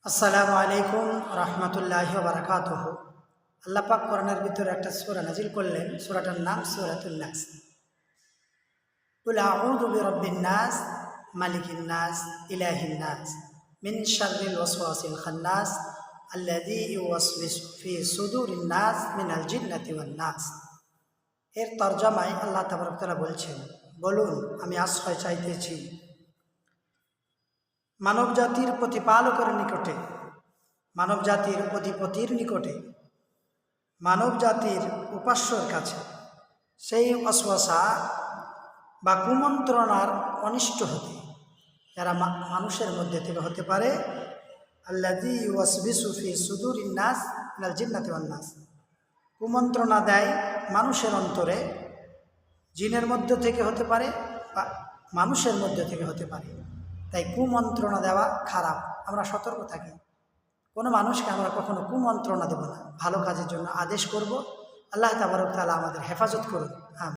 আসসালামু আলাইকুম রহমতুল্লাহি ওয়া বারাকাতুহু। আল্লাহ পাক কোরআনের ভিতরে একটা সূরা নাজিল করলেন, সূরাটার নাম সূরাতুন নাস। কুল আউযু বিরাব্বিন নাস, মালিকিন নাস, ইলাহিন নাস, মিন শাররিল ওয়াসওয়াসিল খান্নাস, আল্লাযী ইউওয়াসওয়িসু ফি সুদুরিন নাস মিনাল জিন্নাতি ওয়ান নাস। এর তরজমায় আল্লাহ তাবারক তাআলা বলছেন, বলুন আমি আশ্রয় চাইতেছি মানব জাতির প্রতিপালকের নিকটে, মানব জাতির অধিপতির নিকটে, মানব জাতির উপাস্যর কাছে, সেই ওয়াসওয়াসা বা কুমন্ত্রণার অনিষ্ট হতে, যারা মানুষের মধ্যে থেকে হতে পারে। আল্লাযী ইউওয়াসওয়িসু ফি সুদুরিন নাস মিনাল জিন্নাতি ওয়ান নাস, কুমন্ত্রণা দেয় মানুষের অন্তরে, জিনের মধ্যে থেকে হতে পারে বা মানুষের মধ্যে থেকে হতে পারে। তাই কুমন্ত্রণা দেওয়া খারাপ, আমরা সতর্ক থাকি। কোনো মানুষকে আমরা কখনো কুমন্ত্রণা দেব না, ভালো কাজের জন্য আদেশ করব। আল্লাহ তাবারক তাআলা আমাদের হেফাজত করুন।